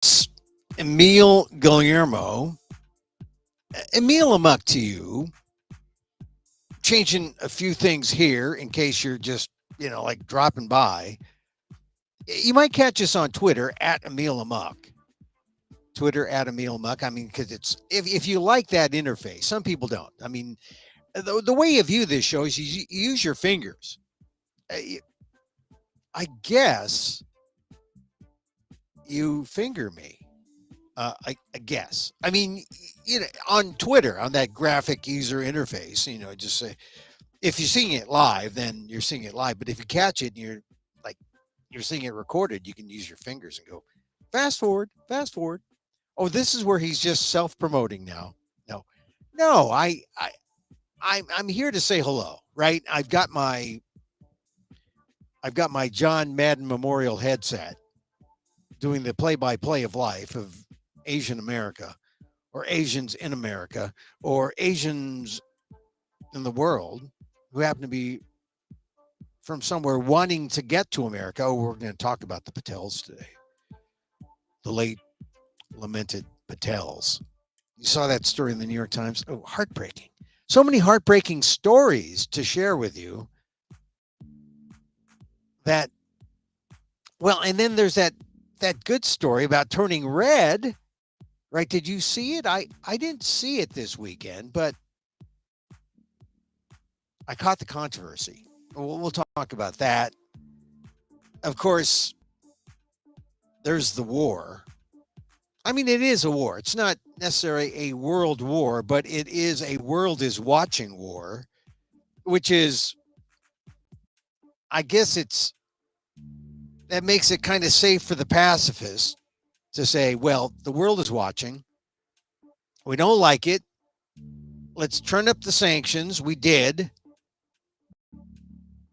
It's Emil Guillermo. Emil Amok to you. Changing a few things here in case you're just, like dropping by. You might catch us on Twitter at Emil Amok. Twitter at Emil Amok. I mean, because if you like that interface, some people don't. I mean, the way you view this show is you use your fingers. I guess you finger me. I guess. I mean, on Twitter, on that graphic user interface, just say if you're seeing it live, then you're seeing it live. But if you catch it and like you're seeing it recorded, you can use your fingers and go fast forward, fast forward. Oh, this is where he's just self-promoting now. No, no, I'm here to say hello. Right? I've got my John Madden Memorial headset doing the play-by-play of life of Asian America or Asians in America or Asians in the world who happen to be from somewhere wanting to get to America. Oh, we're going to talk about the Patels today. The late lamented Patels. You saw that story in the New York Times. Oh, heartbreaking. So many heartbreaking stories to share with you that, well, and then there's that good story about turning red, right? Did you see it? I didn't see it this weekend, but I caught the controversy. We'll talk about that. Of course, there's the war. I mean, it is a war. It's not necessarily a world war, but it is a world is watching war, which is, I guess that makes it kind of safe for the pacifists to say, well, the world is watching. We don't like it. Let's turn up the sanctions. We did.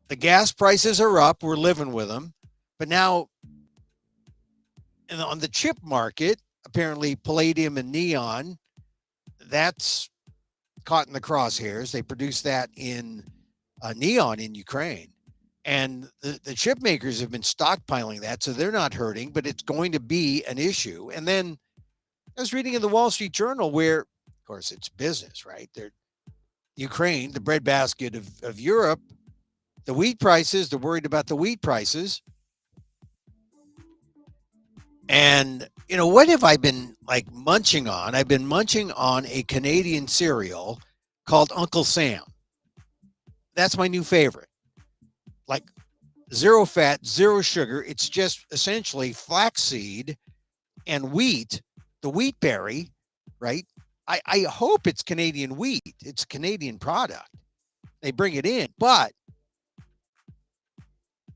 The gas prices are up. We're living with them. But now, on the chip market, apparently palladium and neon, that's caught in the crosshairs. They produce that in neon in Ukraine. And the chip makers have been stockpiling that, so they're not hurting, but it's going to be an issue. And then I was reading in the Wall Street Journal where, of course, it's business, right? Ukraine, the breadbasket of Europe, the wheat prices, they're worried about the wheat prices. And, what have I been like munching on? I've been munching on a Canadian cereal called Uncle Sam. That's my new favorite. Like zero fat, zero sugar. It's just essentially flaxseed and wheat, the wheat berry, right? I hope it's Canadian wheat. It's a Canadian product. They bring it in, but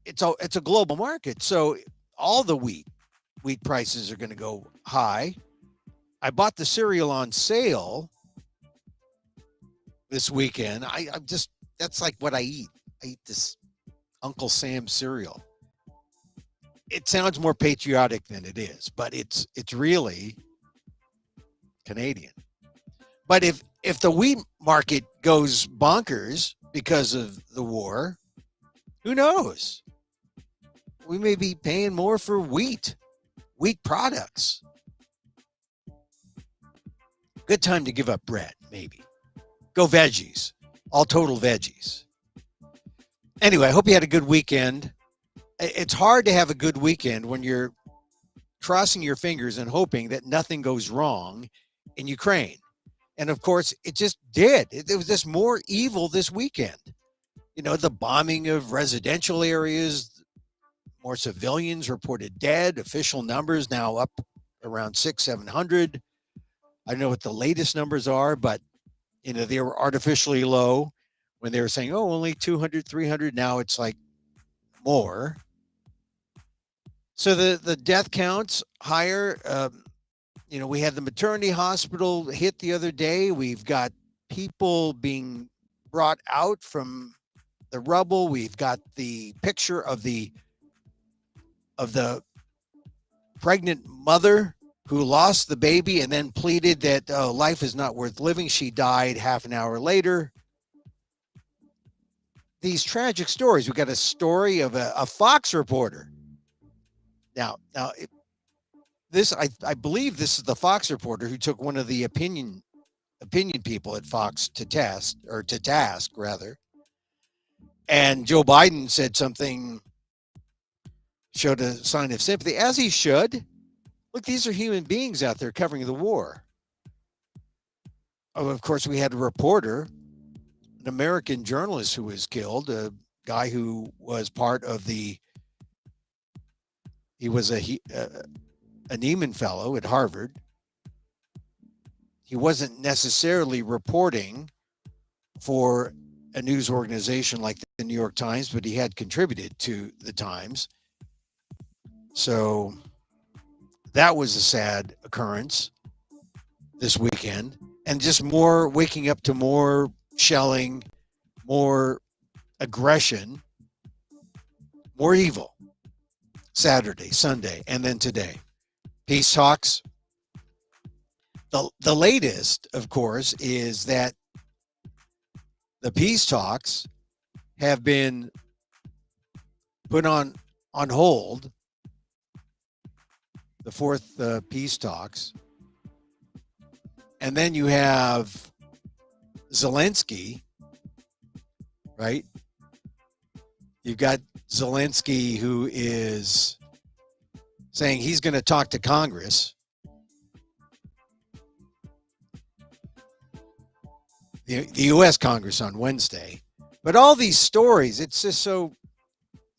it's a global market. So all the wheat prices are going to go high. I bought the cereal on sale this weekend. I'm just, that's like what I eat. I eat this Uncle Sam cereal. It sounds more patriotic than it is, but it's really Canadian. But if the wheat market goes bonkers because of the war, who knows? We may be paying more for wheat products. Good time to give up bread, maybe. Go veggies, all total veggies. Anyway, I hope you had a good weekend. It's hard to have a good weekend when you're crossing your fingers and hoping that nothing goes wrong in Ukraine. And of course, it just did. It was just more evil this weekend. The bombing of residential areas, more civilians reported dead, official numbers now up around 700. I don't know what the latest numbers are, but, they were artificially low when they were saying, oh, only 200, 300. Now it's like more. So the death counts higher. We had the maternity hospital hit the other day. We've got people being brought out from the rubble. We've got the picture of the pregnant mother who lost the baby and then pleaded that life is not worth living. She died half an hour later. These tragic stories. We got a story of a Fox reporter. Now, this I believe this is the Fox reporter who took one of the opinion people at Fox to task rather. And Joe Biden said something, showed a sign of sympathy, as he should. Look, these are human beings out there covering the war. Oh, of course, we had a reporter, an American journalist who was killed, a guy who was part of he was a Neiman fellow at Harvard. He wasn't necessarily reporting for a news organization like the New York Times, but he had contributed to the Times. So that was a sad occurrence this weekend. And just more waking up to more shelling, more aggression, more evil. Saturday, Sunday, and then today. Peace talks. The latest, of course, is that the peace talks have been put on hold. The fourth peace talks. And then you have Zelensky, right? You've got Zelensky who is saying he's going to talk to Congress. The U.S. Congress on Wednesday. But all these stories, it's just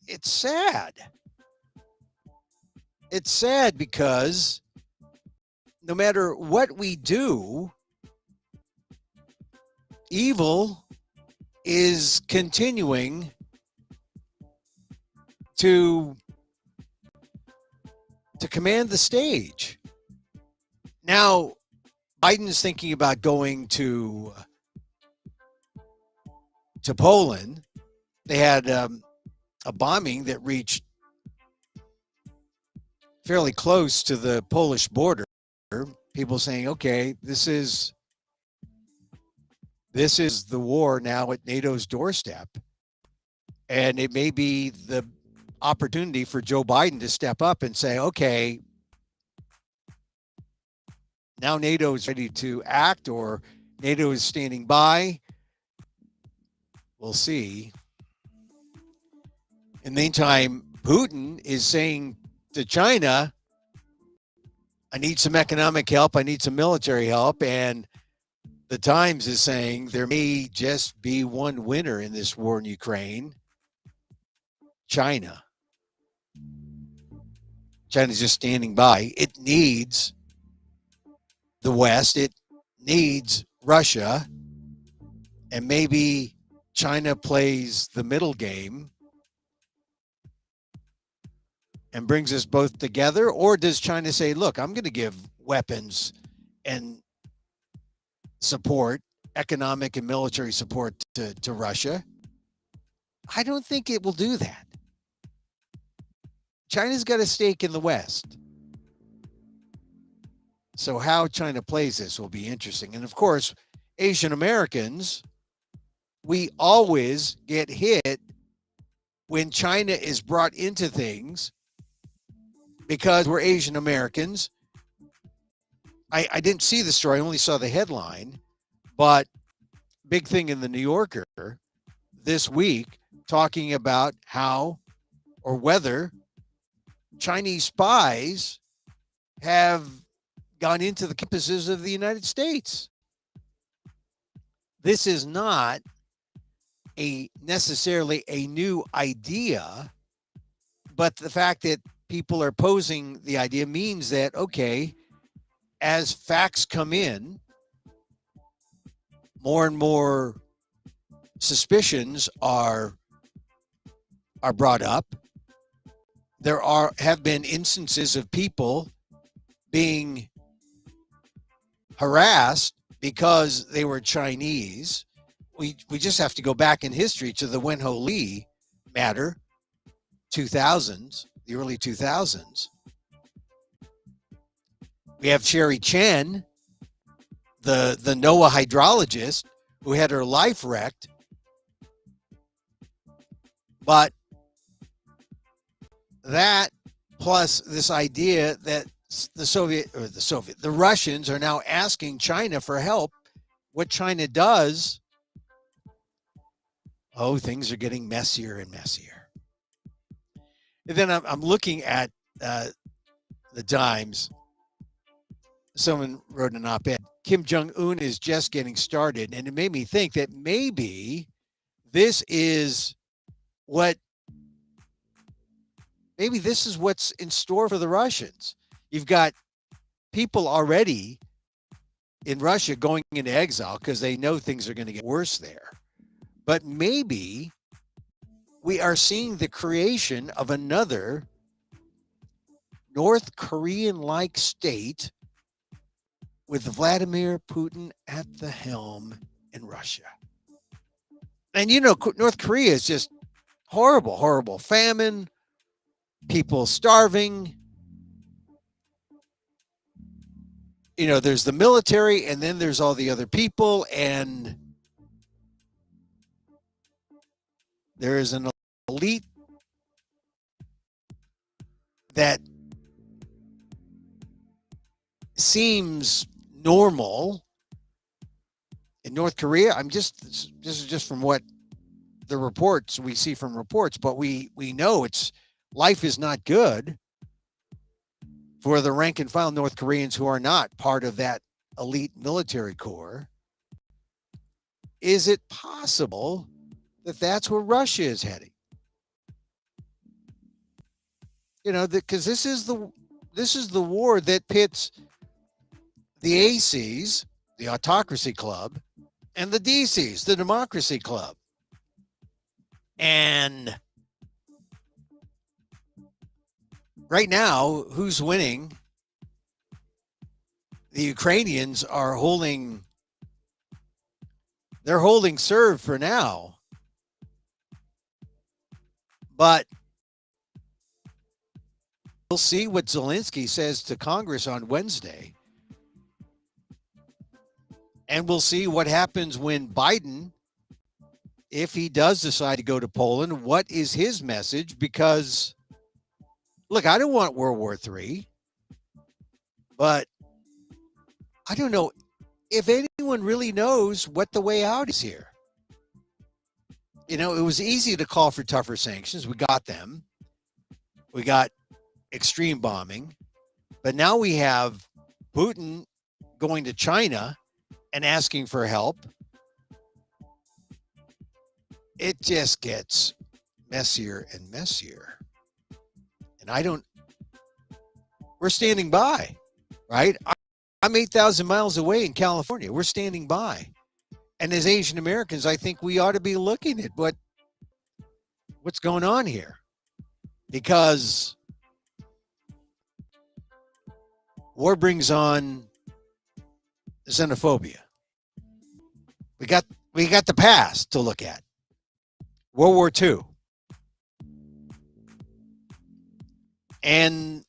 it's sad. It's sad because no matter what we do, evil is continuing to command the stage. Now, Biden's thinking about going to Poland. They had a bombing that reached fairly close to the Polish border. People saying, okay, this is the war now at NATO's doorstep. And it may be the opportunity for Joe Biden to step up and say, okay, now NATO is ready to act, or NATO is standing by. We'll see. In the meantime, Putin is saying to China, I need some economic help. I need some military help. And the Times is saying there may just be one winner in this war in Ukraine, China. China's just standing by. It needs the West. It needs Russia. And maybe China plays the middle game and brings us both together? Or does China say, look, I'm going to give weapons and support, economic and military support to Russia? I don't think it will do that. China's got a stake in the West. So how China plays this will be interesting. And of course, Asian Americans, we always get hit when China is brought into things because we're Asian Americans. I didn't see the story, I only saw the headline, but big thing in the New Yorker this week talking about how or whether Chinese spies have gone into the campuses of the United States. This is not necessarily a new idea, but the fact that people are posing the idea means that, okay, as facts come in, more and more suspicions are brought up. There have been instances of people being harassed because they were Chinese. We just have to go back in history to the Wenho Lee matter, 2000s, the early 2000s. We have Sherry Chen, the NOAA hydrologist who had her life wrecked. But that plus this idea that the Russians are now asking China for help. What China does, things are getting messier and messier. And then I'm looking at the Times. Someone wrote an op-ed. Kim Jong-un is just getting started, and it made me think that maybe this is what's in store for the Russians. You've got people already in Russia going into exile because they know things are going to get worse there. But maybe we are seeing the creation of another North Korean-like state with Vladimir Putin at the helm in Russia. And North Korea is just horrible, horrible famine, people starving. There's the military, and then there's all the other people, and there is an elite that seems normal in North Korea. This is just from what the reports we see from reports, but we know life is not good for the rank and file North Koreans who are not part of that elite military corps. Is it possible that that's where Russia is heading? Because this is the war that pits the ACs, the Autocracy Club, and the DCs, the Democracy Club. And right now, who's winning? The Ukrainians are holding serve for now. But we'll see what Zelensky says to Congress on Wednesday. And we'll see what happens when Biden, if he does decide to go to Poland, what is his message? Because, look, I don't want World War III, but I don't know if anyone really knows what the way out is here. It was easy to call for tougher sanctions. We got them. We got extreme bombing. But now we have Putin going to China and asking for help. It just gets messier and messier. And we're standing by, right? I'm 8,000 miles away in California. We're standing by. And as Asian Americans, I think we ought to be looking at what's going on here. Because war brings on xenophobia. We got the past to look at. World War II. And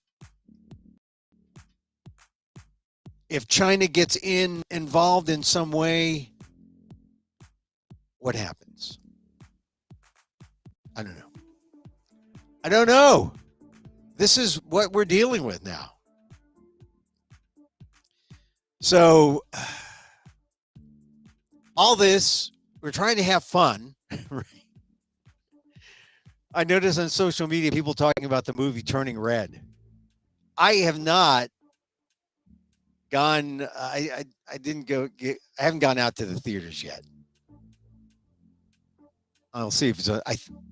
if China gets involved in some way, what happens? I don't know. This is what we're dealing with now. So all this, we're trying to have fun. I noticed on social media people talking about the movie Turning Red. I have not gone. I haven't gone out to the theaters yet. I'll see if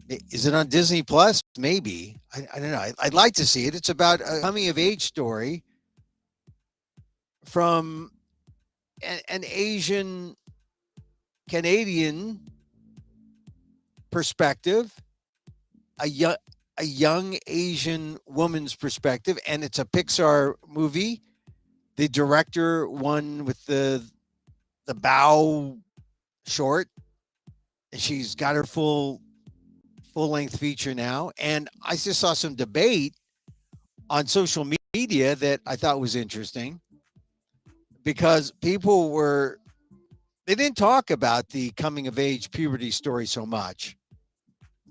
is it on Disney Plus? Maybe. I don't know. I'd like to see it. It's about a coming of age story from an Asian Canadian perspective, a young Asian woman's perspective, and it's a Pixar movie. The director won with the Bow short, and she's got her full length feature now. And I just saw some debate on social media that I thought was interesting, because people they didn't talk about the coming of age puberty story so much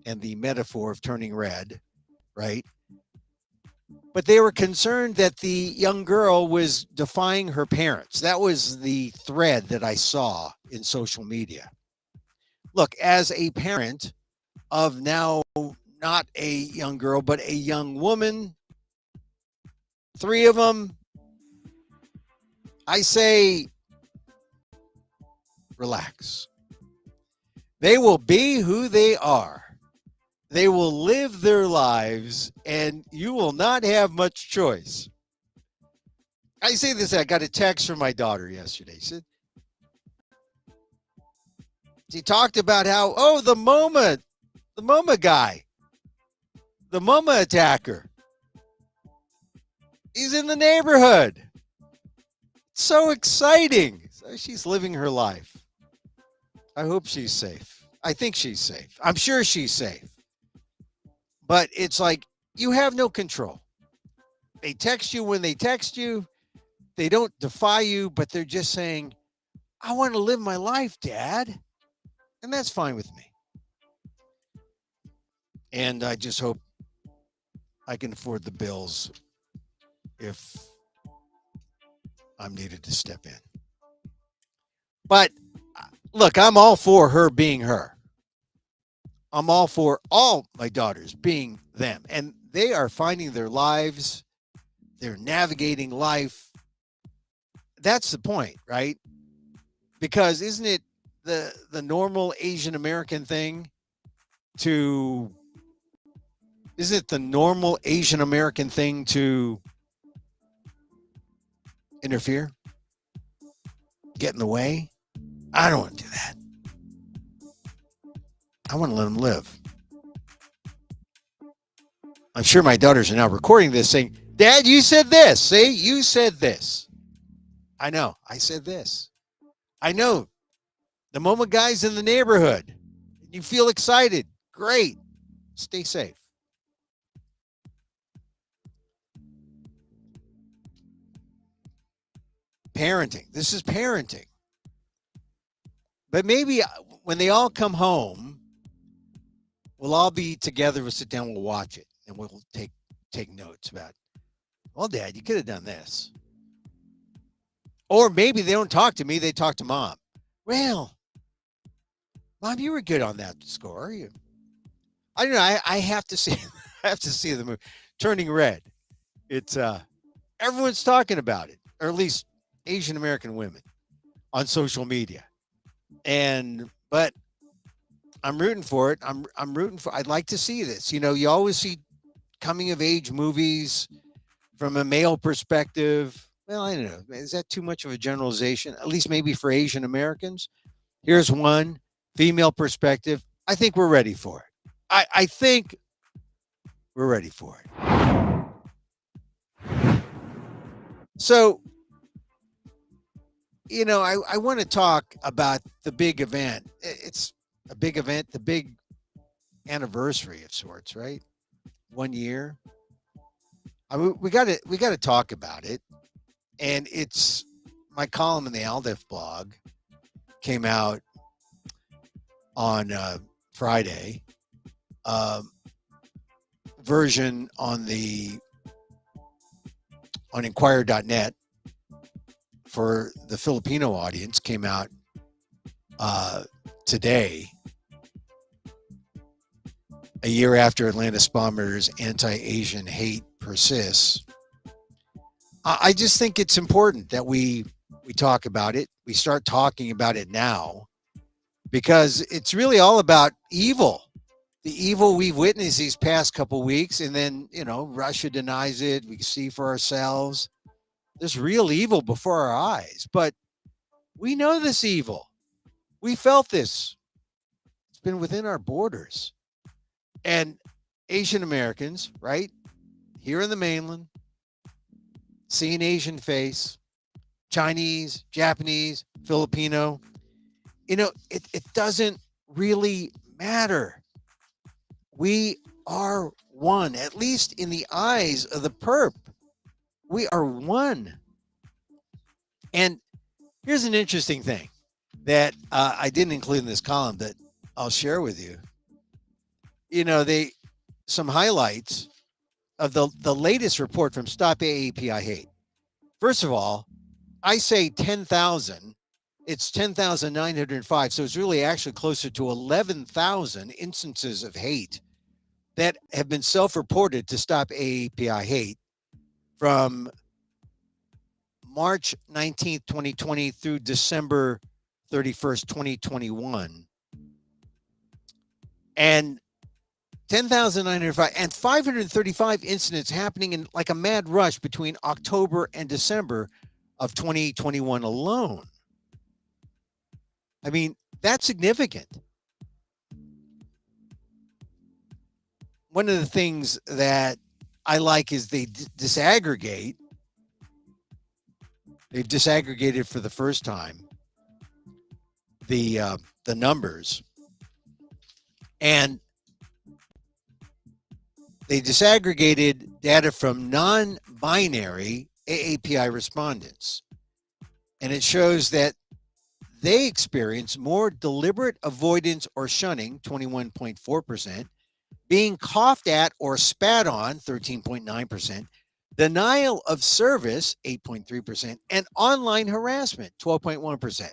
and the metaphor of turning red, right? but they were concerned that the young girl was defying her parents. That was the thread that I saw in social media. Look, as a parent of now not a young girl, but a young woman, three of them, I say, relax. They will be who they are. They will live their lives, and you will not have much choice. I say this, I got a text from my daughter yesterday. She talked about how, oh, the MoMA guy, the MoMA attacker, he's in the neighborhood. So exciting. So she's living her life. I hope she's safe. I think she's safe. I'm sure she's safe. But it's like you have no control. They text you when they text you. They don't defy you, but they're just saying, I want to live my life, Dad. And that's fine with me. And I just hope I can afford the bills if I'm needed to step in. But look, I'm all for her being her. I'm all for all my daughters being them. And they are finding their lives. They're navigating life. That's the point, right? Because isn't it the normal Asian American thing to isn't it the normal Asian American thing to interfere? Get in the way? I don't want to do that. I want to let them live. I'm sure my daughters are now recording this saying, Dad, you said this. See, you said this. I know. I said this. I know. The MoMA guy's in the neighborhood. You feel excited. Great. Stay safe. Parenting. This is parenting. But maybe when they all come home, we'll all be together. We'll sit down. We'll watch it, and we'll take notes about, well, Dad, you could have done this. Or maybe they don't talk to me. They talk to Mom. Well, Mom, you were good on that score. I don't know. I have to see. I have to see the movie Turning Red. It's everyone's talking about it, or at least Asian American women on social media. But I'm rooting for it. I'm rooting for. I'd like to see this. You know, you always see coming of age movies from a male perspective. Well, I don't know. Is that too much of a generalization? At least maybe for Asian Americans. Here's one female perspective. I think we're ready for it. I think we're ready for it. So, you know, I want to talk about the big event. It's a big event, the big anniversary of sorts, right? 1 year. We got to talk about it. And it's my column in the Aldef blog came out on Friday. Version on Inquirer.net for the Filipino audience came out today, a year after Atlantis bombers' anti-Asian hate persists. I just think it's important that we talk about it. We start talking about it now because it's really all about evil. The evil we've witnessed these past couple weeks, and then, you know, Russia denies it. We see for ourselves. There's real evil before our eyes, but we know this evil. We felt this. It's been within our borders. And Asian Americans, right, here in the mainland, see an Asian face, Chinese, Japanese, Filipino, you know, it doesn't really matter. We are one, at least in the eyes of the perp. We are one. And here's an interesting thing that I didn't include in this column that I'll share with you. You know, some highlights of the latest report from Stop AAPI Hate. First of all, I say 10,000. It's 10,905. So it's really actually closer to 11,000 instances of hate that have been self-reported to Stop AAPI Hate from March 19th, 2020 through December 31st, 2021. And 10,905 and 535 incidents happening in like a mad rush between October and December of 2021 alone. I mean, that's significant. One of the things that I like is they disaggregate. They've disaggregated for the first time the numbers, and they disaggregated data from non-binary AAPI respondents, and it shows that they experience more deliberate avoidance or shunning, 21.4%, being coughed at or spat on, 13.9%, denial of service, 8.3%, and online harassment, 12.1%,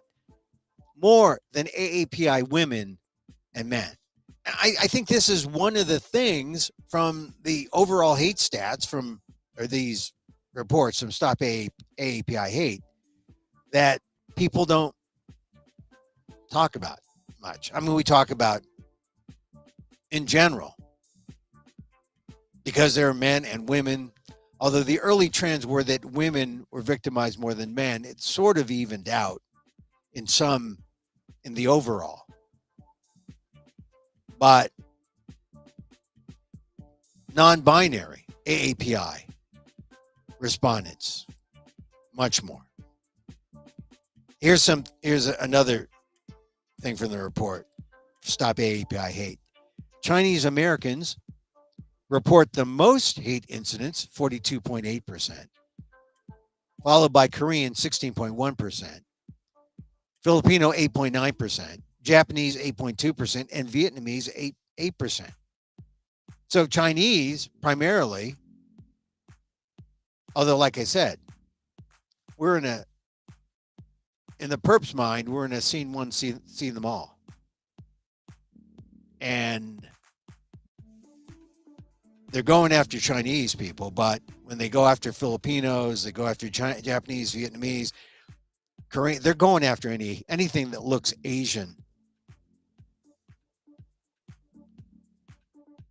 more than AAPI women and men. I think this is one of the things from the overall hate stats or these reports from Stop AAPI Hate that people don't talk about much. I mean, we talk about in general because there are men and women. Although the early trends were that women were victimized more than men, it sort of evened out in the overall. But non-binary AAPI respondents, much more. Here's another thing from the report. Stop AAPI Hate. Chinese Americans report the most hate incidents, 42.8%, followed by Korean, 16.1%, Filipino, 8.9%, Japanese, 8.2%, and Vietnamese, 8%. So Chinese, primarily, although, like I said, we're in the perp's mind, we're in a scene one, see them all. And they're going after Chinese people, but when they go after Filipinos, they go after Japanese, Vietnamese, Korean, they're going after anything that looks Asian.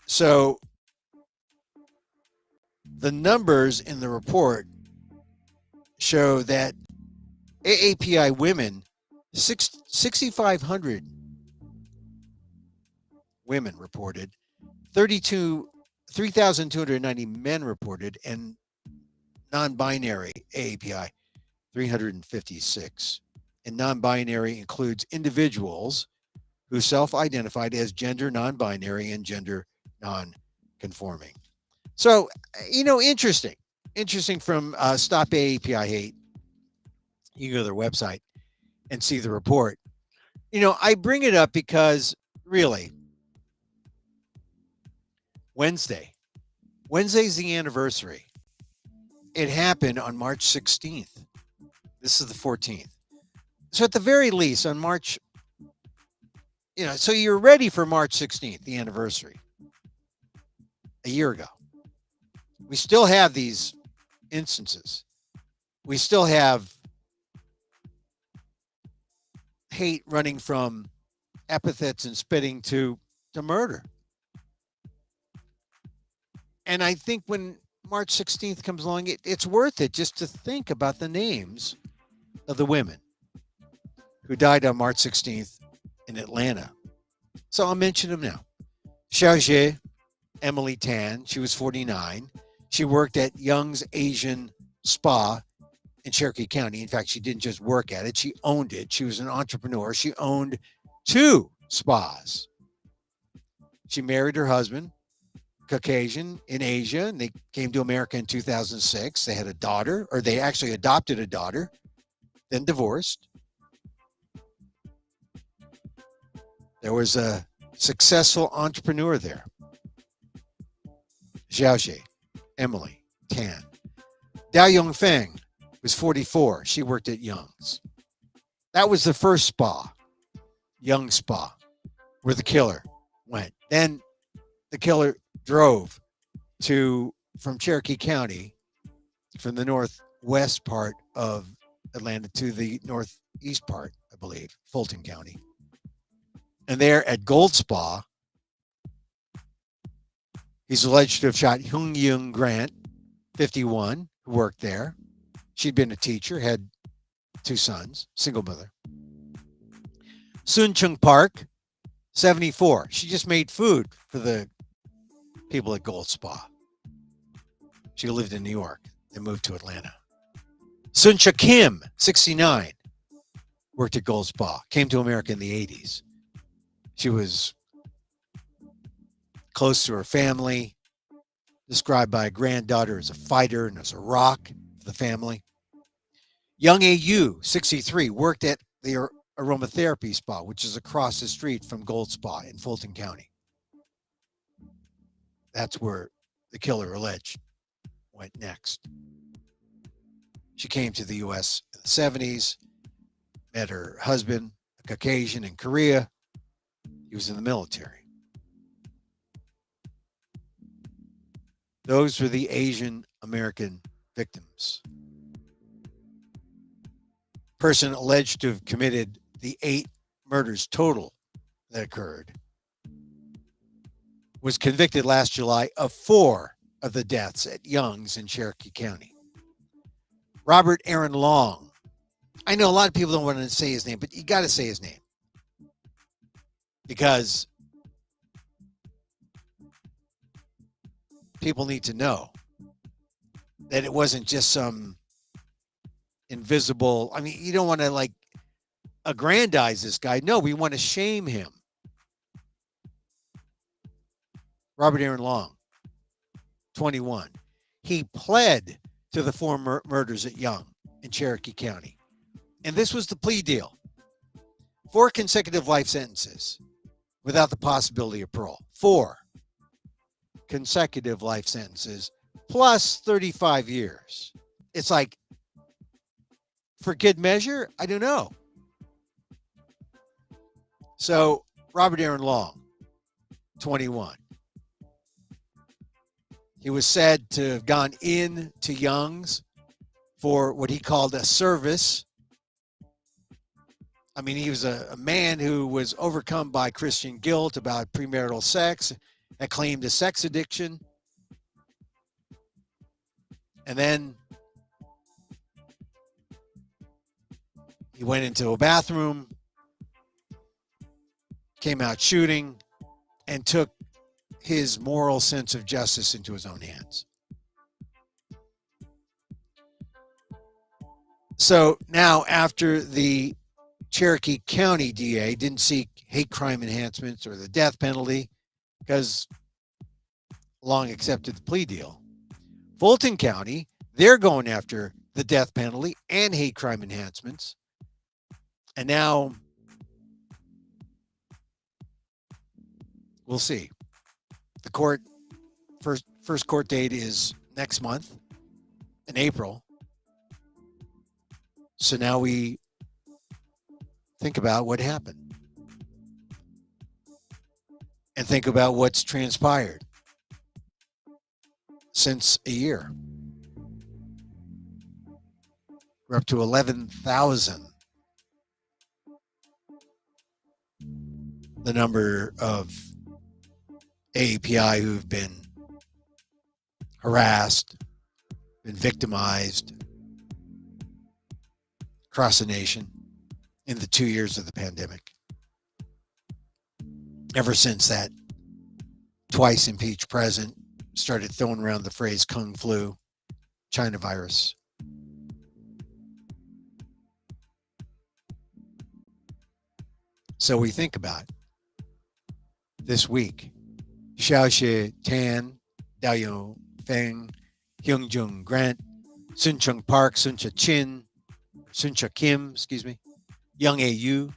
So the numbers in the report show that AAPI women, 6,500 women reported, 3,290 men reported, and non-binary AAPI, 356. And non-binary includes individuals who self-identified as gender non-binary and gender non-conforming. So, interesting from Stop AAPI Hate. You can go to their website and see the report. I bring it up because really, Wednesday's the anniversary. It happened on March 16th. This is the 14th. So at the very least on March, so you're ready for March 16th, the anniversary, a year ago. We still have these instances. We still have hate running from epithets and spitting to murder. And I think when March 16th comes along, it's worth it just to think about the names of the women who died on March 16th in Atlanta. So I'll mention them now. Xiaojie Emily Tan, she was 49. She worked at Young's Asian Spa in Cherokee County. In fact, she didn't just work at it, she owned it. She was an entrepreneur. She owned 2 spas. She married her husband, Caucasian, in Asia, and they came to America in 2006. They had a daughter, or they actually adopted a daughter, then divorced. There was a successful entrepreneur there, Xiaoxi. Emily, Tan. Dao Yongfeng was 44. She worked at Young's. That was the first spa, Young Spa, where the killer went. Then the killer drove from Cherokee County, from the northwest part of Atlanta to the northeast part, I believe, Fulton County. And there at Gold Spa, he's alleged to have shot Hyung Young Grant, 51, who worked there. She'd been a teacher, had 2 sons, single mother. Soon Chung Park, 74. She just made food for the people at Gold Spa. She lived in New York and moved to Atlanta. Sun Cha Kim, 69, worked at Gold Spa, came to America in the 80s. She was close to her family, described by a granddaughter as a fighter and as a rock for the family. Young A.U., 63, worked at the aromatherapy spa, which is across the street from Gold Spa in Fulton County. That's where the killer alleged went next. She came to the U.S. in the 70s, met her husband, a Caucasian, in Korea. He was in the military. Those were the Asian American victims. Person alleged to have committed the 8 murders total that occurred was convicted last July of 4 of the deaths at Young's in Cherokee County. Robert Aaron Long. I know a lot of people don't want to say his name, but you got to say his name because people need to know that it wasn't just some invisible. I mean, you don't want to like aggrandize this guy. No, we want to shame him. Robert Aaron Long, 21. He pled to the 4 murders at Young in Cherokee County. And this was the plea deal. 4 consecutive life sentences without the possibility of parole. 4 consecutive life sentences plus 35 years. It's like, for good measure, I don't know. So, Robert Aaron Long, 21. He was said to have gone in to Young's for what he called a service. I mean, he was a man who was overcome by Christian guilt about premarital sex and claimed a sex addiction. And then he went into a bathroom, came out shooting, and took his moral sense of justice into his own hands. So now, after the Cherokee County DA didn't seek hate crime enhancements or the death penalty because Long accepted the plea deal, Fulton County, they're going after the death penalty and hate crime enhancements. And now we'll see. The court first court date is next month in April. So now we think about what happened and think about what's transpired since a year. We're up to 11,000. The number of AAPI who've been harassed, been victimized across the nation in the 2 years of the pandemic. Ever since that twice impeached president started throwing around the phrase Kung Flu, China virus. So we think about this week. Xiaoxie Tan, Dao Feng, Hyung Jung Grant, Sun Chung Park, Sun Cha Kim, Young A.U.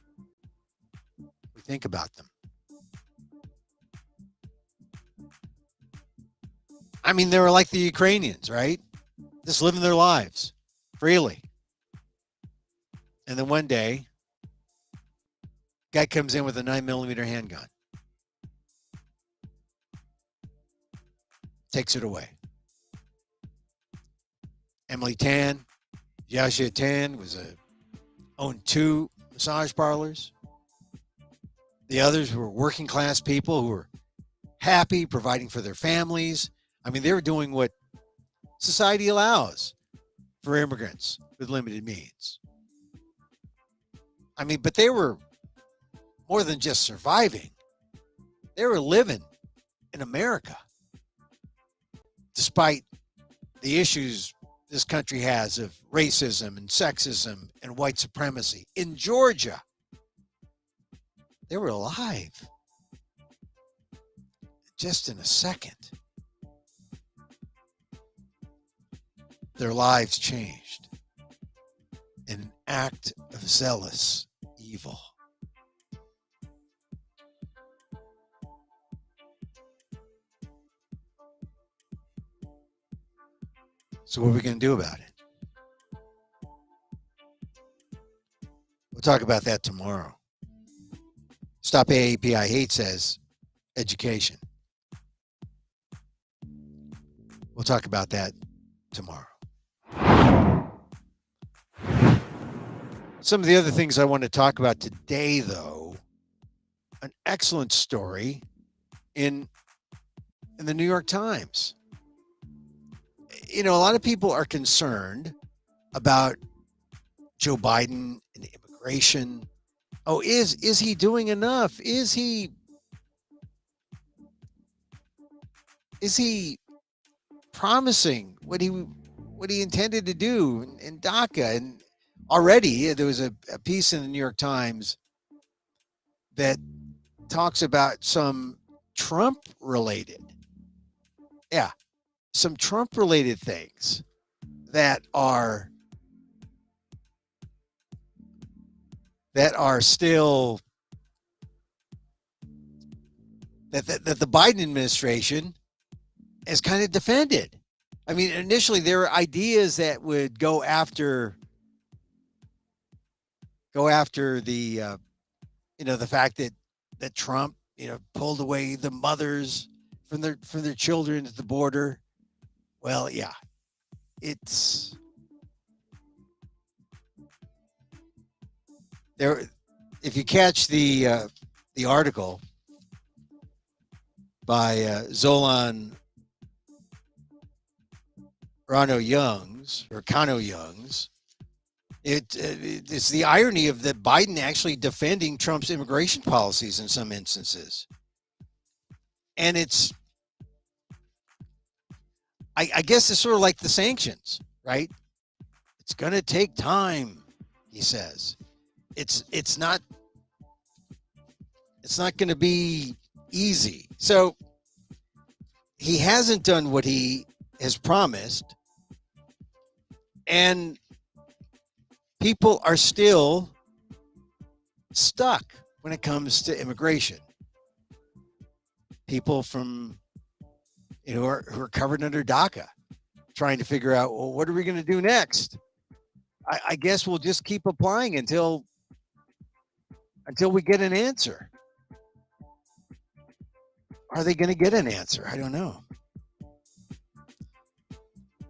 We think about them. I mean, they were like the Ukrainians, right? Just living their lives freely. And then one day, guy comes in with a 9mm handgun, takes it away. Emily Tan, Yasha Tan owned 2 massage parlors. The others were working class people who were happy, providing for their families. I mean, they were doing what society allows for immigrants with limited means. I mean, but they were more than just surviving. They were living in America, despite the issues this country has of racism and sexism and white supremacy. In Georgia, they were alive. Just in a second, their lives changed in an act of zealous evil. So what are we going to do about it? We'll talk about that tomorrow. Stop AAPI Hate says education. We'll talk about that tomorrow. Some of the other things I want to talk about today, though, an excellent story in the New York Times. You know, a lot of people are concerned about Joe Biden and immigration. Oh, is he doing enough? Is he promising what he intended to do in DACA? And already there was a piece in the New York Times that talks about some Trump-related things that are still that the Biden administration has kind of defended. I mean, initially there were ideas that would go after the the fact that Trump pulled away the mothers from their children at the border. Well, yeah, it's there. If you catch the article by Zolan Kano Youngs, it's the irony of that Biden actually defending Trump's immigration policies in some instances. And I guess it's sort of like the sanctions, right? It's going to take time, he says. It's not going to be easy. So he hasn't done what he has promised, and people are still stuck when it comes to immigration. People from who are covered under DACA, trying to figure out, well, what are we going to do next? I guess we'll just keep applying until we get an answer. Are they going to get an answer? I don't know.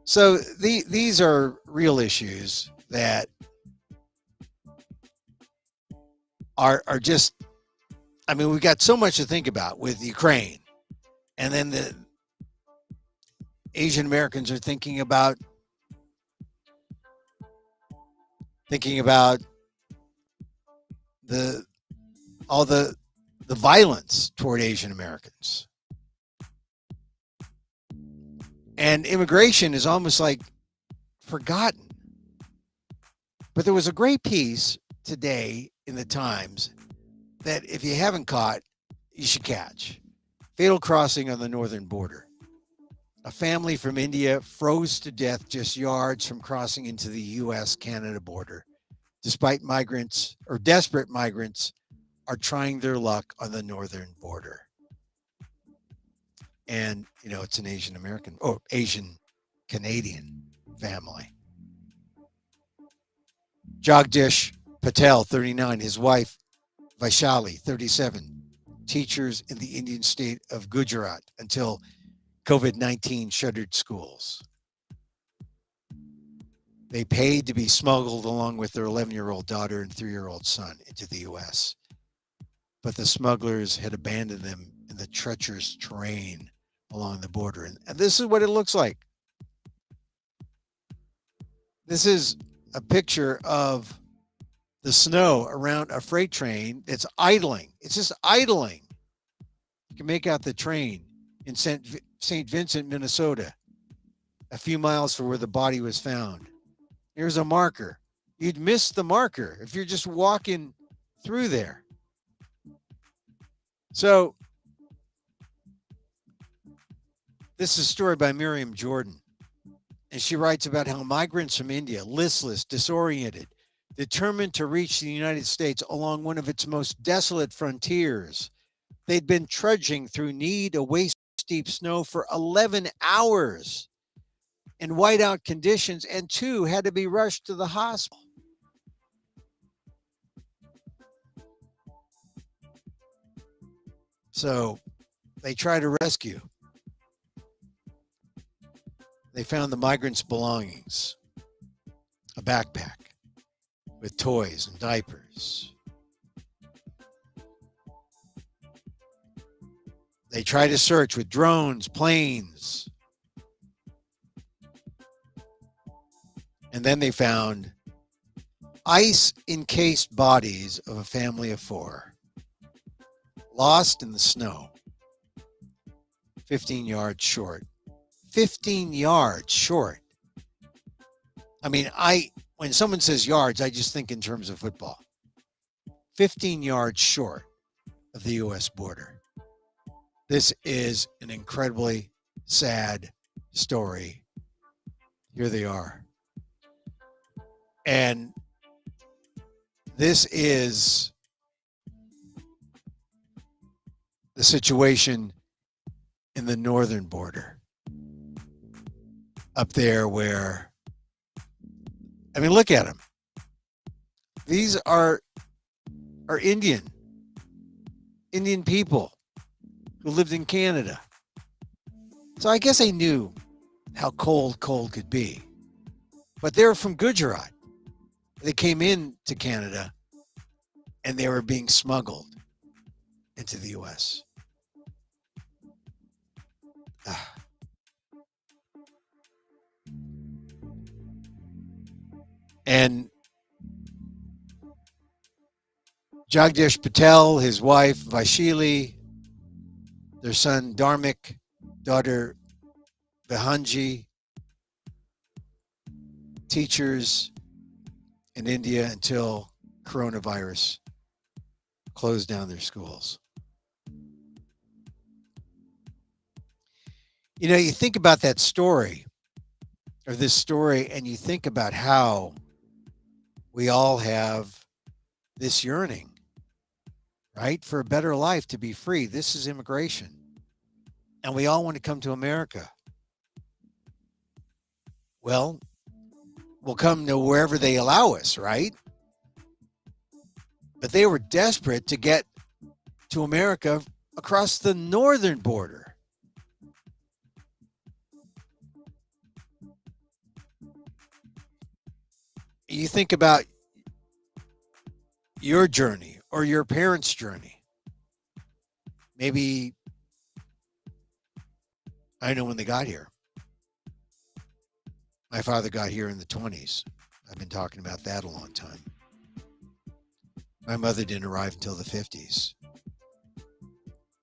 So these are real issues that are just, I mean, we've got so much to think about with Ukraine, and then the Asian Americans are thinking about all the violence toward Asian Americans. And immigration is almost like forgotten. But there was a great piece today in the Times that if you haven't caught, you should catch. Fatal crossing on the northern border. A family from India froze to death just yards from crossing into the U.S.-Canada border, despite desperate migrants are trying their luck on the northern border. And, it's an Asian American or Asian Canadian family. Jagdish Patel, 39, his wife, Vaishali, 37, teachers in the Indian state of Gujarat until COVID-19 shuttered schools. They paid to be smuggled along with their 11-year-old daughter and 3-year-old son into the U.S. But the smugglers had abandoned them in the treacherous terrain along the border. And this is what it looks like. This is a picture of the snow around a freight train that's idling. It's just idling. You can make out the train in St. Vincent, Minnesota, a few miles from where the body was found. Here's a marker. You'd miss the marker if you're just walking through there. So this is a story by Miriam Jordan. And she writes about how migrants from India, listless, disoriented, determined to reach the United States along one of its most desolate frontiers. They'd been trudging through waist-deep snow for 11 hours in whiteout conditions, and 2 had to be rushed to the hospital. So they try to rescue. They found the migrants' belongings, a backpack with toys and diapers. They tried to search with drones, planes. And then they found ice-encased bodies of a family of 4, lost in the snow, 15 yards short. 15 yards short. I mean, when someone says yards, I just think in terms of football. 15 yards short of the U.S. border. This is an incredibly sad story. Here they are. And this is the situation in the northern border. Up there where, I mean, look at them. These are Indian people who lived in Canada. So I guess they knew how cold could be. But they were from Gujarat. They came into Canada and they were being smuggled into the U.S. And Jagdish Patel, his wife Vaishali, their son Dharmik, daughter Vihanji, teachers in India until coronavirus closed down their schools. You think about that story, or this story, and you think about how we all have this yearning, right? For a better life, to be free. This is immigration. And we all want to come to America. Well, we'll come to wherever they allow us, right? But they were desperate to get to America across the northern border. You think about your journey or your parents' journey. Maybe, I know when they got here. My father got here in the 20s. I've been talking about that a long time. My mother didn't arrive until the 50s.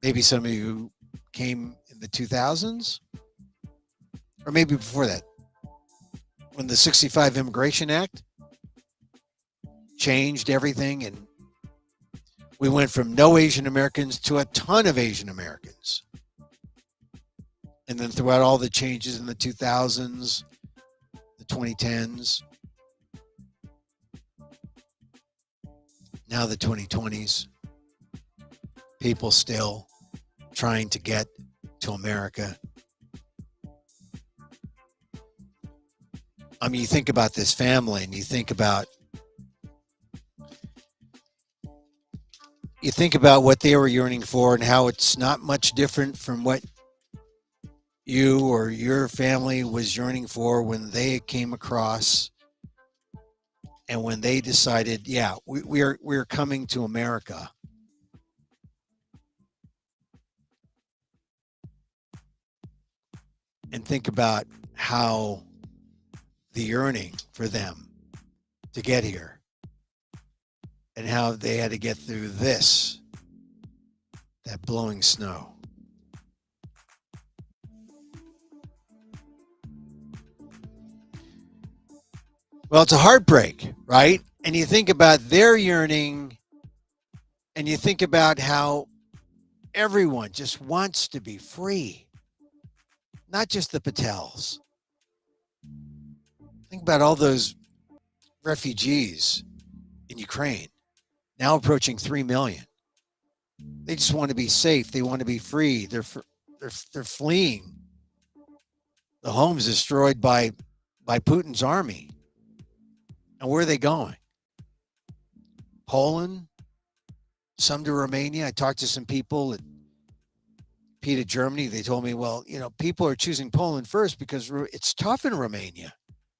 Maybe some of you came in the 2000s, or maybe before that, when the 65 Immigration Act changed everything, and we went from no Asian Americans to a ton of Asian Americans. And then throughout all the changes in the 2000s, the 2010s, now the 2020s, people still trying to get to America. I mean, you think about this family and you think about what they were yearning for and how it's not much different from what you or your family was yearning for when they came across and when they decided, yeah, we're coming to America. And think about how the yearning for them to get here and how they had to get through that blowing snow. Well, it's a heartbreak, right? And you think about their yearning and you think about how everyone just wants to be free, not just the Patels. Think about all those refugees in Ukraine, now approaching 3 million. They just want to be safe. They want to be free. They're fleeing the homes destroyed by Putin's army. And where are they going? Poland, some to Romania. I talked to some people at PETA Germany. They told me, well, people are choosing Poland first because it's tough in Romania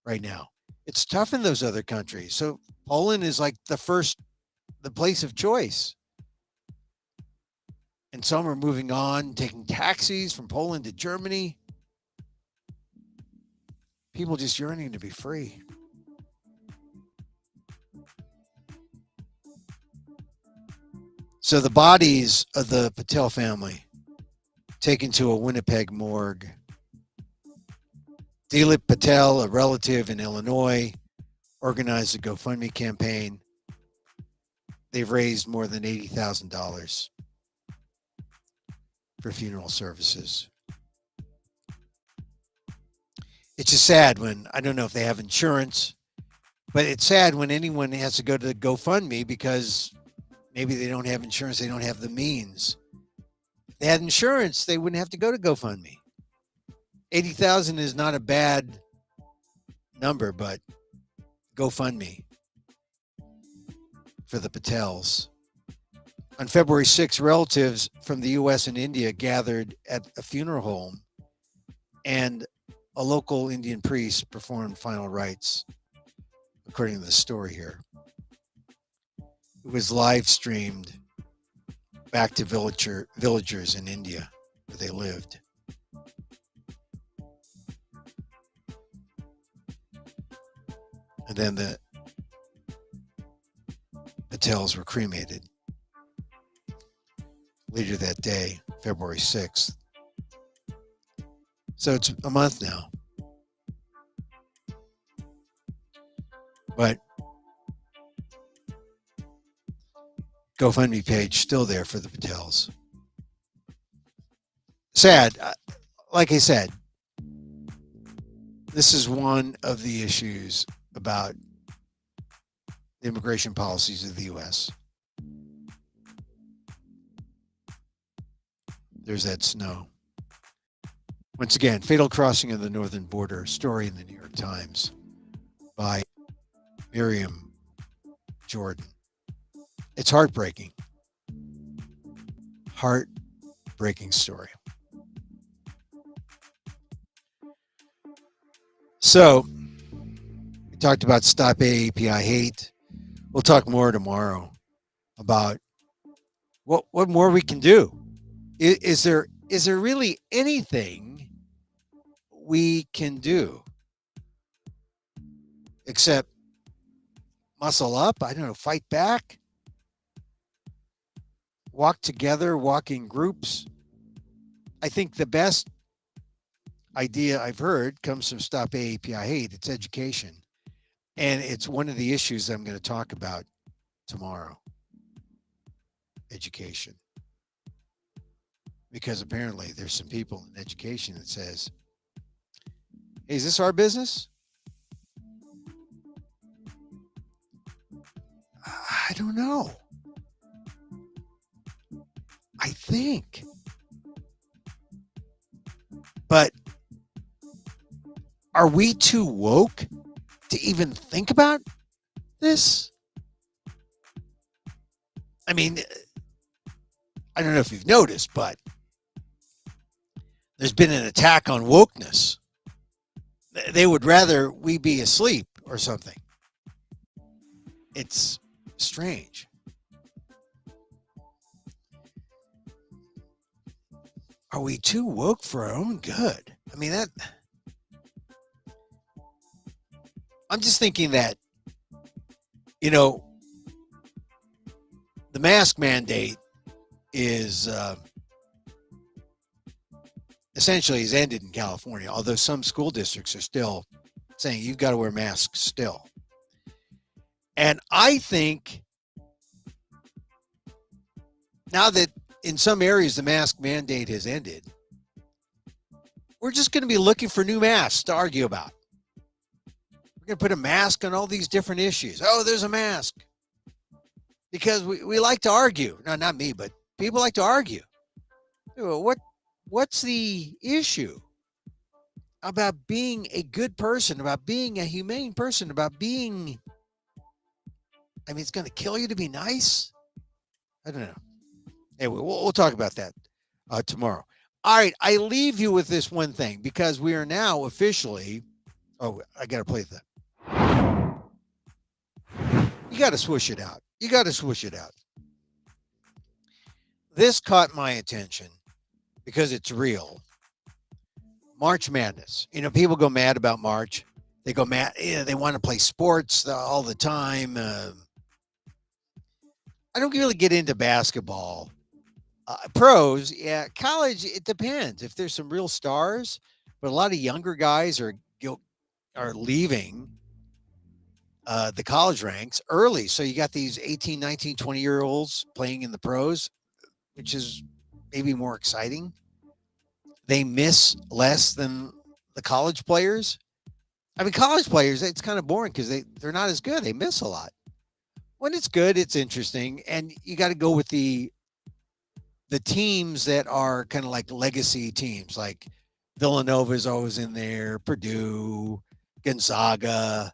right now. It's tough in those other countries. So Poland is like the place of choice. And some are moving on, taking taxis from Poland to Germany. People just yearning to be free. So the bodies of the Patel family taken to a Winnipeg morgue. Dilip Patel, a relative in Illinois, organized a GoFundMe campaign. They've raised more than $80,000 for funeral services. It's just sad when, I don't know if they have insurance, but it's sad when anyone has to go to the GoFundMe because maybe they don't have insurance, they don't have the means. If they had insurance, they wouldn't have to go to GoFundMe. 80,000 is not a bad number, but GoFundMe for the Patels. On February 6th, relatives from the U.S. and India gathered at a funeral home, and a local Indian priest performed final rites, according to the story here. It was live streamed back to villagers in India where they lived. And then the Patels were cremated later that day, February 6th. So it's a month now. But GoFundMe page still there for the Patels. Sad. Like I said, this is one of the issues about the immigration policies of the U.S. There's that snow. Once again, fatal crossing of the northern border, story in the New York Times by Miriam Jordan. It's heartbreaking. Heartbreaking story. So, we talked about Stop AAPI Hate. We'll talk more tomorrow about what more we can do. Is there really anything we can do except muscle up? I don't know, fight back, walk together, walk in groups. I think the best idea I've heard comes from Stop AAPI Hate. It's education. And it's one of the issues I'm going to talk about tomorrow. Education. Because apparently there's some people in education that says, hey, is this our business? I don't know. I think But are we too woke to even think about this? I mean, I don't know if you've noticed, but there's been an attack on wokeness. They would rather we be asleep or something. It's strange. Are we too woke for our own good? I mean, that. I'm just thinking that, you know, the mask mandate is essentially has ended in California, although some school districts are still saying you've got to wear masks still. And I think now that in some areas the mask mandate has ended, we're just going to be looking for new masks to argue about. We're going to put a mask on all these different issues. Oh, there's a mask. Because we like to argue. No, not me, but people like to argue. What's the issue about being a good person, about being a humane person, about being, I mean, it's going to kill you to be nice? I don't know. Anyway, we'll talk about that tomorrow. All right, I leave you with this one thing because we are now officially, oh, I got to play that. You got to swoosh it out. You got to swoosh it out. This caught my attention because it's real. March Madness. You know, people go mad about March. They go mad. They want to play sports all the time. I don't really get into basketball. Pros, yeah. College, it depends. If there's some real stars, but a lot of younger guys are leaving the college ranks early. So you got these 18, 19, 20-year-olds playing in the pros, which is maybe more exciting. They miss less than the college players. I mean, college players, it's kind of boring because they're not as good. They miss a lot. When it's good, it's interesting. And you got to go with the teams that are kind of like legacy teams, like Villanova is always in there, Purdue, Gonzaga.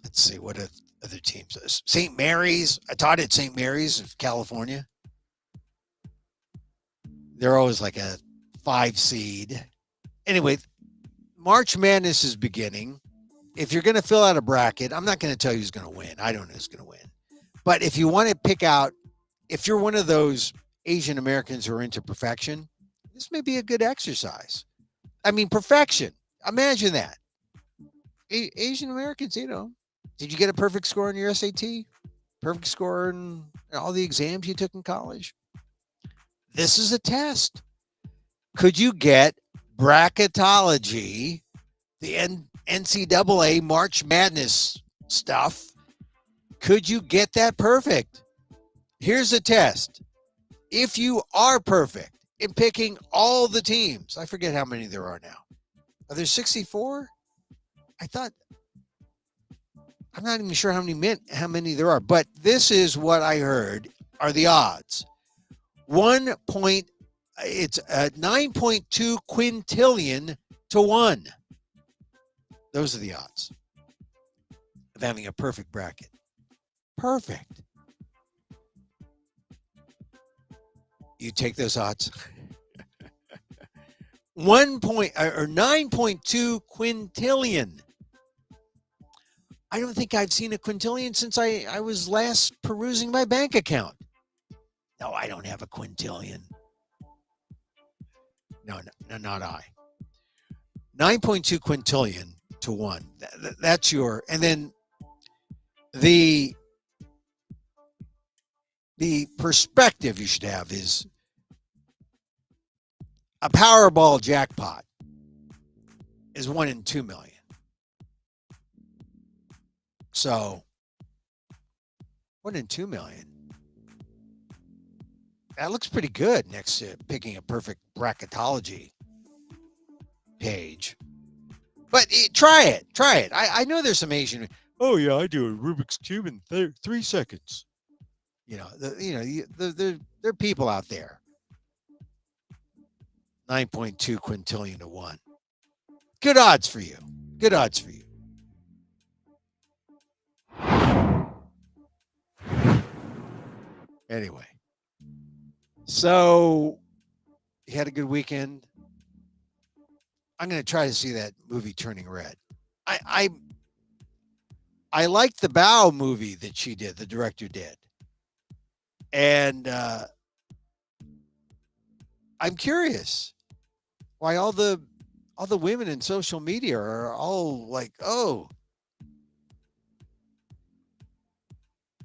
Let's see, what other teams? St. Mary's. I taught at St. Mary's of California. They're always like a 5 seed. Anyway, March Madness is beginning. If you're going to fill out a bracket, I'm not going to tell you who's going to win. I don't know who's going to win. But if you want to pick out, if you're one of those Asian Americans who are into perfection, this may be a good exercise. I mean, perfection. Imagine that. Asian Americans, you know, did you get a perfect score on your SAT? Perfect score in all the exams you took in college? This is a test. Could you get bracketology, the NCAA March Madness stuff? Could you get that perfect? Here's a test. If you are perfect in picking all the teams, I forget how many there are now. Are there 64? I thought, I'm not even sure how many there are, but this is what I heard are the odds. It's 9.2 quintillion to 1. Those are the odds of having a perfect bracket. Perfect. You take those odds. 9.2 quintillion. I don't think I've seen a quintillion since I was last perusing my bank account. No, I don't have a quintillion. No, not I. 9.2 quintillion to 1. That's your, and then the perspective you should have is a Powerball jackpot is 1 in 2 million. So 1 in 2 million. That looks pretty good next to picking a perfect bracketology page. But try it. I know there's some Asian. Oh yeah, I do a Rubik's Cube in 3 seconds. You know, there are people out there. 9.2 quintillion to 1. Good odds for you. Good odds for you. Anyway, so you had a good weekend. I'm going to try to see that movie Turning Red. I liked the Bow movie that she did, the director did. And I'm curious why all the women in social media are all like, "Oh,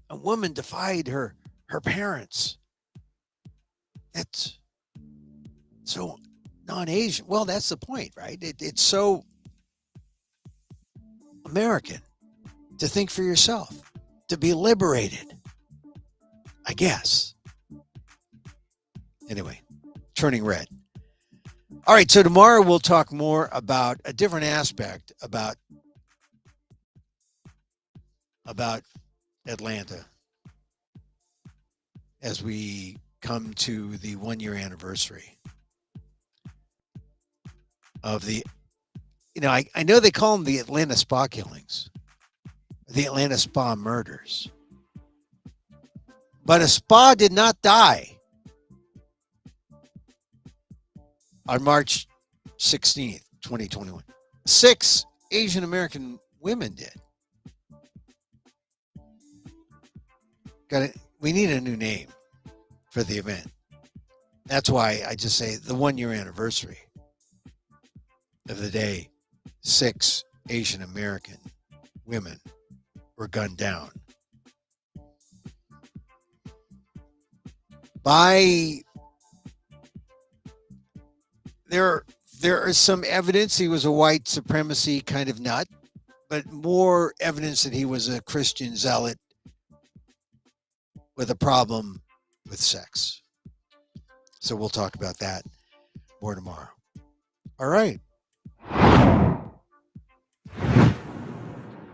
a woman defied her parents." That's so non-Asian. Well, that's the point, right? It's so American to think for yourself, to be liberated, I guess. Anyway, Turning Red. All right, so tomorrow we'll talk more about a different aspect about Atlanta as we come to the 1-year anniversary of the, I know they call them the Atlanta spa killings, the Atlanta spa murders, but a spa did not die on March 16th, 2021. 6 Asian American women did. We need a new name for the event. That's why I just say the 1-year anniversary of the day 6 Asian American women were gunned down by, there is some evidence he was a white supremacy kind of nut, but more evidence that he was a Christian zealot with a problem with sex. So we'll talk about that more tomorrow. All right.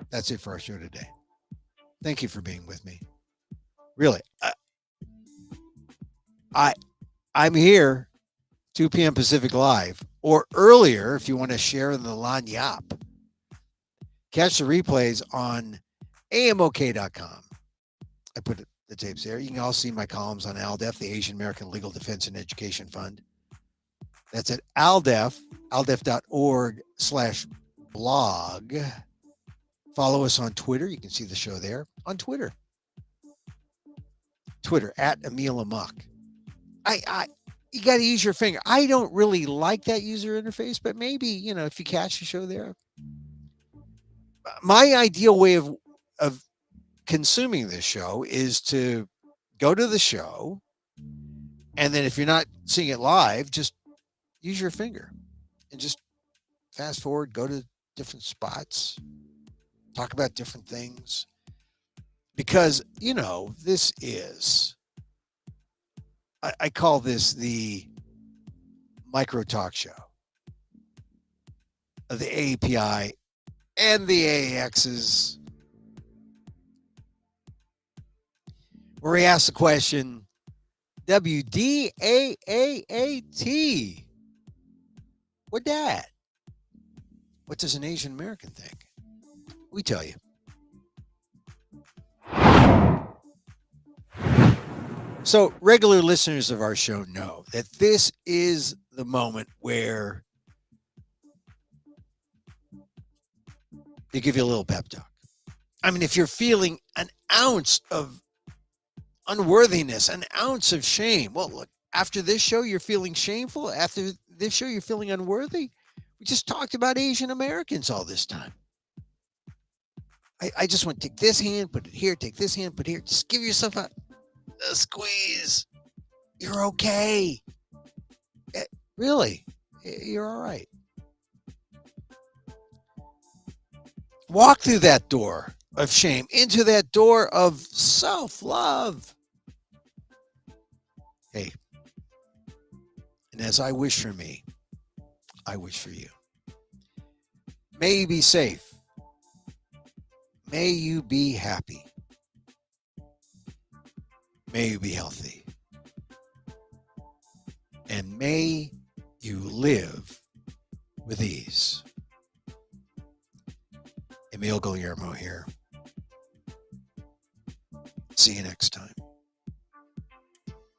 That's it for our show today. Thank you for being with me. Really. I'm here 2 p.m. Pacific Live, or earlier if you want to share in the Lanyap. Catch the replays on amok.com. I put the tapes there. You can also see my columns on ALDEF, the Asian American Legal Defense and Education Fund. That's at aldef.org/blog. Follow us on Twitter. You can see the show there on Twitter. Twitter at Emil Amok. You got to use your finger. I don't really like that user interface, but maybe, if you catch the show there. My ideal way of consuming this show is to go to the show, and then if you're not seeing it live, just use your finger and just fast forward, go to different spots, talk about different things. Because, this is, I call this the micro talk show of the AAPI and the AAXs, where we ask the question, WDAAAT, what that? What does an Asian American think? We tell you. So regular listeners of our show know that this is the moment where they give you a little pep talk. I mean, if you're feeling an ounce of unworthiness, an ounce of shame, well, look, after this show, you're feeling shameful. After this show, you're feeling unworthy. We just talked about Asian Americans all this time. I just want to take this hand, put it here, take this hand, put it here. Just give yourself a squeeze. You're okay. Really, you're all right. Walk through that door of shame into that door of self-love. Hey, and as I wish for me, I wish for you. May you be safe. May you be happy. May you be healthy. And may you live with ease. Emil Guillermo here. See you next time.